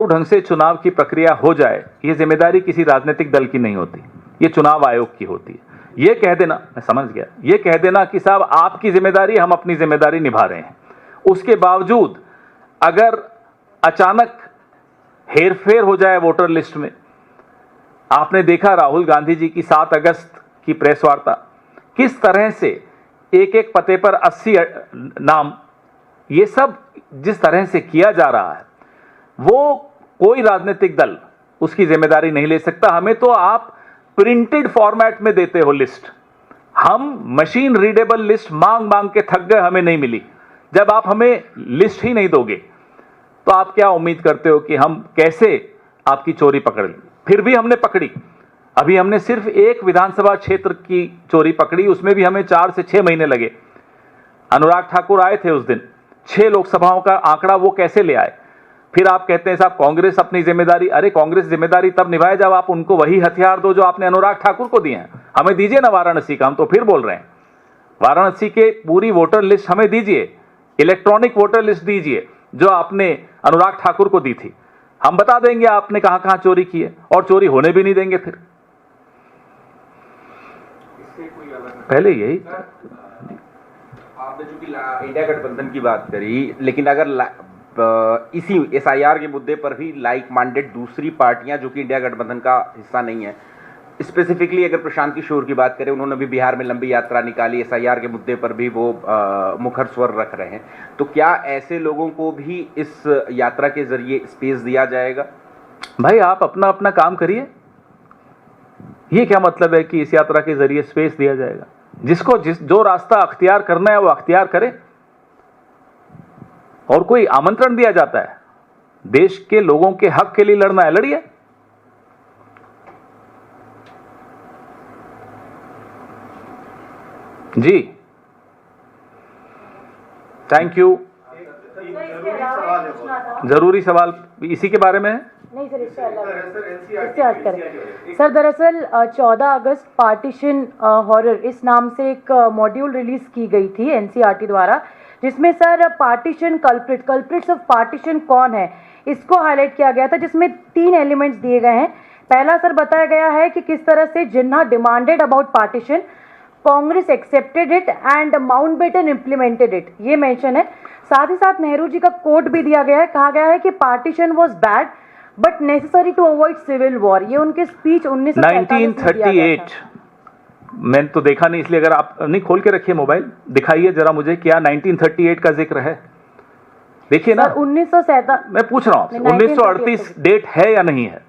ढंग से चुनाव की प्रक्रिया हो जाए, ये जिम्मेदारी किसी राजनीतिक दल की नहीं होती, ये चुनाव आयोग की होती है। ये कह देना, मैं समझ गया, ये कह देना कि साहब आपकी जिम्मेदारी, हम अपनी जिम्मेदारी निभा रहे हैं, उसके बावजूद अगर अचानक हेरफेर हो जाए वोटर लिस्ट में, आपने देखा राहुल गांधी जी की 7 अगस्त की प्रेस वार्ता, किस तरह से एक एक पते पर 80 नाम, ये सब जिस तरह से किया जा रहा है, वो कोई राजनीतिक दल उसकी जिम्मेदारी नहीं ले सकता। हमें तो आप प्रिंटेड फॉर्मेट में देते हो लिस्ट, हम मशीन रीडेबल लिस्ट मांग मांग के थक गए, हमें नहीं मिली। जब आप हमें लिस्ट ही नहीं दोगे तो आप क्या उम्मीद करते हो कि हम कैसे आपकी चोरी पकड़ लें? फिर भी हमने पकड़ी। अभी हमने सिर्फ एक विधानसभा क्षेत्र की चोरी पकड़ी, उसमें भी हमें 4 से 6 महीने लगे। अनुराग ठाकुर आए थे उस दिन, 6 लोकसभाओं का आंकड़ा वो कैसे ले आए? फिर आप कहते हैं साहब कांग्रेस अपनी जिम्मेदारी, अरे कांग्रेस जिम्मेदारी तब निभाए जब आप उनको वही हथियार दो जो आपने अनुराग ठाकुर को दिए हैं। हमें दीजिए ना वाराणसी का, हम तो फिर बोल रहे हैं वाराणसी के पूरी वोटर लिस्ट हमें दीजिए, इलेक्ट्रॉनिक वोटर लिस्ट दीजिए जो आपने अनुराग ठाकुर को दी थी, हम बता देंगे आपने कहां कहां चोरी की है, और चोरी होने भी नहीं देंगे। फिर पहले यही आपने चूंकि इंडिया गठबंधन की बात करी, लेकिन अगर इसी SIR के मुद्दे पर भी लाइक माइंडेड दूसरी पार्टियां जो कि इंडिया गठबंधन का हिस्सा नहीं है, स्पेसिफिकली अगर प्रशांत किशोर की बात करें, उन्होंने भी बिहार में लंबी यात्रा निकाली, SIR के मुद्दे पर भी वो मुखर स्वर रख रहे हैं, तो क्या ऐसे लोगों को भी इस यात्रा के जरिए स्पेस दिया जाएगा? भाई आप अपना अपना काम करिए, ये क्या मतलब है कि इस यात्रा के जरिए स्पेस दिया जाएगा? जिसको जो रास्ता अख्तियार करना है वो अख्तियार करे, और कोई आमंत्रण दिया जाता है, देश के लोगों के हक के लिए लड़ना है, लड़िए। जी थैंक यू। जरूरी सवाल इसी के बारे में है? नहीं सर, इससे हट करें सर। दरअसल 14 अगस्त पार्टीशन हॉरर इस नाम से एक मॉड्यूल रिलीज की गई थी NCERT द्वारा, जिसमें sir partition culprits of partition कौन है इसको हाईलाइट किया गया था, जिसमें 3 एलिमेंट्स दिए गए हैं। पहला सर बताया गया है कि किस तरह से Jinnah demanded about partition, Congress accepted it and Mountbatten implemented it, ये मेंशन है। साथ ही साथ नेहरू जी का कोट भी दिया गया है, कहा गया है कि partition was bad but necessary to avoid civil war. ये उनके स्पीच 1938 मैंने तो देखा नहीं, इसलिए अगर आप नहीं खोल के रखिए मोबाइल, दिखाइए जरा मुझे, क्या 1938 का जिक्र है? देखिए ना, 1947 मैं पूछ रहा हूं 1938 डेट है या नहीं है?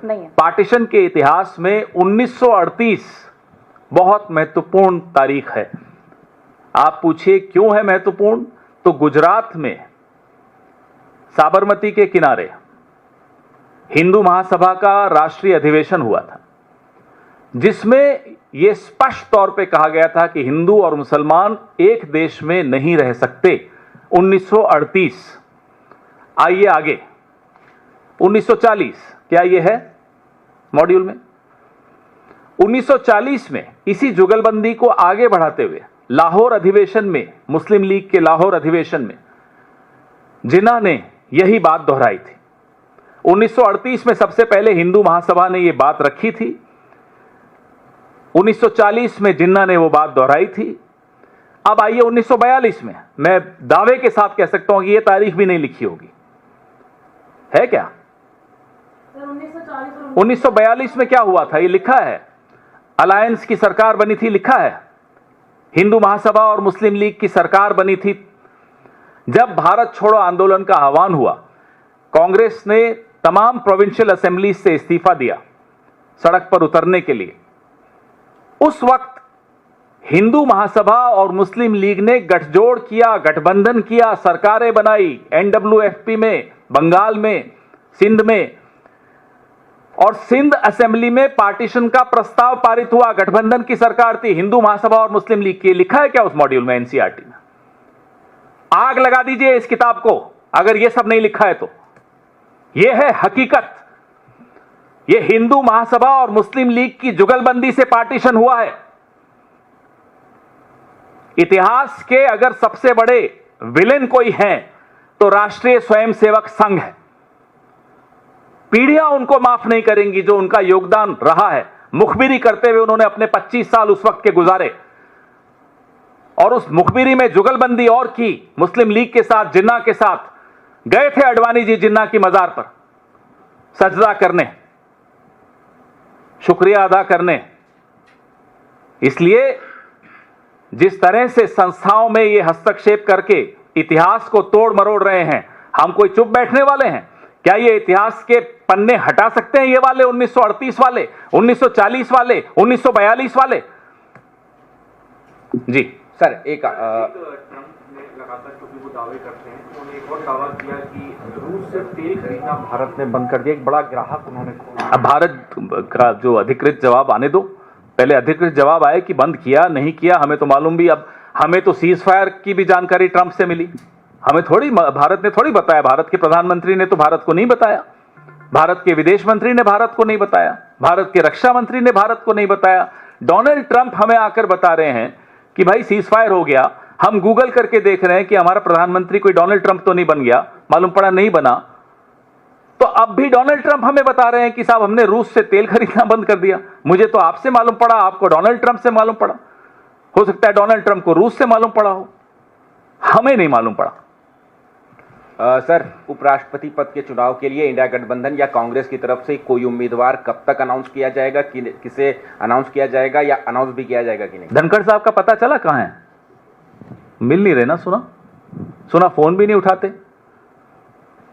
नहीं है। पार्टीशन के इतिहास में 1938 बहुत महत्वपूर्ण तारीख है। आप पूछिए क्यों है महत्वपूर्ण, तो गुजरात में साबरमती के किनारे हिंदू महासभा का राष्ट्रीय अधिवेशन हुआ था, जिसमें यह स्पष्ट तौर पे कहा गया था कि हिंदू और मुसलमान एक देश में नहीं रह सकते। 1938। आइए आगे, 1940 क्या यह है मॉड्यूल में? 1940 में इसी जुगलबंदी को आगे बढ़ाते हुए लाहौर अधिवेशन में, मुस्लिम लीग के लाहौर अधिवेशन में जिन्ना ने यही बात दोहराई थी। 1938 में सबसे पहले हिंदू महासभा ने यह बात रखी थी, 1940 में जिन्ना ने वो बात दोहराई थी। अब आइए 1942 में, मैं दावे के साथ कह सकता हूं कि यह तारीख भी नहीं लिखी होगी, है क्या? 1942 में क्या हुआ था, ये लिखा है। अलायंस की सरकार बनी थी, लिखा है। हिंदू महासभा और मुस्लिम लीग की सरकार बनी थी। जब भारत छोड़ो आंदोलन का आह्वान हुआ, कांग्रेस ने तमाम प्रोविंशियल असेंबली से इस्तीफा दिया सड़क पर उतरने के लिए। उस वक्त हिंदू महासभा और मुस्लिम लीग ने गठजोड़ किया, गठबंधन किया, सरकारें बनाई, NWFP में, बंगाल में, सिंध में, और सिंध असेंबली में पार्टीशन का प्रस्ताव पारित हुआ। गठबंधन की सरकार थी, हिंदू महासभा और मुस्लिम लीग की। लिखा है क्या उस मॉड्यूल में NCERT में? आग लगा दीजिए इस किताब को अगर यह सब नहीं लिखा है तो। यह है हकीकत, यह हिंदू महासभा और मुस्लिम लीग की जुगलबंदी से पार्टीशन हुआ है। इतिहास के अगर सबसे बड़े विलेन कोई हैं तो राष्ट्रीय स्वयंसेवक संघ है। पीढ़ियां उनको माफ नहीं करेंगी जो उनका योगदान रहा है। मुखबिरी करते हुए उन्होंने अपने 25 साल उस वक्त के गुजारे, और उस मुखबिरी में जुगलबंदी और की। मुस्लिम लीग के साथ, जिन्ना के साथ गए थे अडवाणी जी जिन्ना की मजार पर सजदा करने, शुक्रिया अदा करने। इसलिए जिस तरह से संस्थाओं में ये हस्तक्षेप करके इतिहास को तोड़ मरोड़ रहे हैं, हम कोई चुप बैठने वाले हैं? क्या ये इतिहास के पन्ने हटा सकते हैं, ये वाले 1938 वाले, 1940 वाले, 1942 वाले? जी सर, एक ट्रंप ने लगातार क्योंकि वो दावे करते हैं, उन्होंने एक और दावा किया कि रूस से तेल खरीदना भारत ने बंद कर दिया। एक बड़ा ग्राहक उन्होंने खोला। अब भारत का जो अधिकृत जवाब आने दो, पहले अधिकृत जवाब आए कि बंद किया नहीं किया, हमें तो मालूम भी। अब हमें तो सीज फायर की भी जानकारी ट्रंप से मिली, हमें थोड़ी, भारत ने थोड़ी बताया। भारत के प्रधानमंत्री ने तो भारत को नहीं बताया, भारत के विदेश मंत्री ने भारत को नहीं बताया, भारत के रक्षा मंत्री ने भारत को नहीं बताया। डोनाल्ड ट्रंप हमें आकर बता रहे हैं कि भाई सीज फायर हो गया। हम गूगल करके देख रहे हैं कि हमारा प्रधानमंत्री कोई डोनाल्ड ट्रंप तो नहीं बन गया, मालूम पड़ा नहीं बना। तो अब भी डोनाल्ड ट्रंप हमें बता रहे हैं कि साहब हमने रूस से तेल खरीदना बंद कर दिया। मुझे तो आपसे मालूम पड़ा, आपको डोनाल्ड ट्रंप से मालूम पड़ा, हो सकता है डोनाल्ड ट्रंप को रूस से मालूम पड़ा हो, हमें नहीं मालूम पड़ा। सर, उपराष्ट्रपति पद के चुनाव के लिए इंडिया गठबंधन या कांग्रेस की तरफ से कोई उम्मीदवार कब तक अनाउंस किया जाएगा, किसे अनाउंस किया जाएगा या अनाउंस भी किया जाएगा कि नहीं? धनखड़ साहब का पता चला कहां है? मिल नहीं रहे ना, सुना फोन भी नहीं उठाते।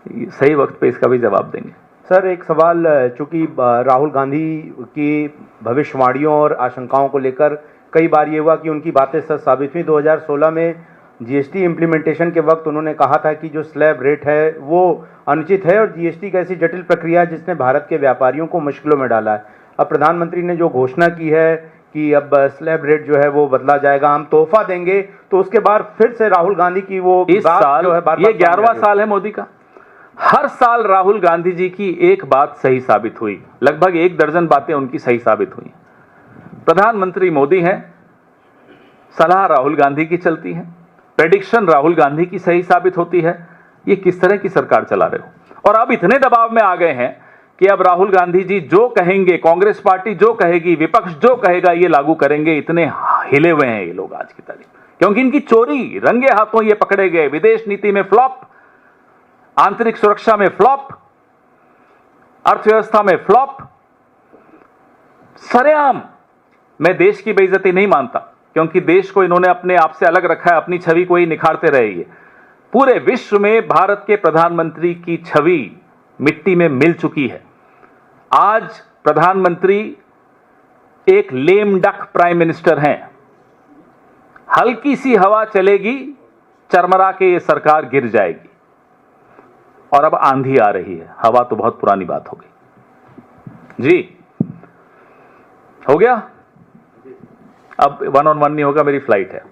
सही वक्त पे इसका भी जवाब देंगे। सर, एक सवाल, चूंकि राहुल गांधी की भविष्यवाणियों और आशंकाओं को लेकर कई बार ये हुआ कि उनकी बातें सच साबित हुई। 2016 में जीएसटी इम्प्लीमेंटेशन के वक्त उन्होंने कहा था कि जो स्लैब रेट है वो अनुचित है और जीएसटी की ऐसी जटिल प्रक्रिया है जिसने भारत के व्यापारियों को मुश्किलों में डाला है। अब प्रधानमंत्री ने जो घोषणा की है कि अब स्लैब रेट जो है वो बदला जाएगा, हम तोहफा देंगे, तो उसके बाद फिर से राहुल गांधी की वो इस साल जो है, ये 11वां साल है मोदी का। हर साल राहुल गांधी जी की एक बात सही साबित हुई, लगभग 1 दर्जन बातें उनकी सही साबित हुई। प्रधानमंत्री मोदी हैं, सलाह राहुल गांधी की चलती है, प्रेडिक्शन राहुल गांधी की सही साबित होती है। ये किस तरह की सरकार चला रहे हो? और अब इतने दबाव में आ गए हैं कि अब राहुल गांधी जी जो कहेंगे, कांग्रेस पार्टी जो कहेगी, विपक्ष जो कहेगा, ये लागू करेंगे। इतने हिले हुए हैं ये लोग आज की तारीख, क्योंकि इनकी चोरी रंगे हाथों ये पकड़े गए। विदेश नीति में फ्लॉप, आंतरिक सुरक्षा में फ्लॉप, अर्थव्यवस्था में फ्लॉप, सरेआम। मैं देश की बेइज्जती नहीं मानता, क्योंकि देश को इन्होंने अपने आप से अलग रखा है, अपनी छवि को ही निखारते रहे। ये पूरे विश्व में भारत के प्रधानमंत्री की छवि मिट्टी में मिल चुकी है। आज प्रधानमंत्री एक लेम डक प्राइम मिनिस्टर हैं। हल्की सी हवा चलेगी, चरमरा के ये सरकार गिर जाएगी। और अब आंधी आ रही है, हवा तो बहुत पुरानी बात हो गई। जी हो गया, अब 1-on-1 नहीं होगा, मेरी फ्लाइट है,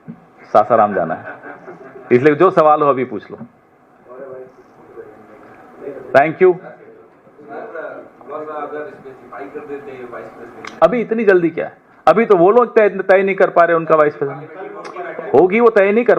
सासाराम जाना है, इसलिए जो सवाल हो अभी पूछ लो। Thank you. अभी इतनी जल्दी क्या है? अभी तो वो लोग तय नहीं कर पा रहे, उनका वाइस प्रेसिडेंट होगी, वो तय नहीं कर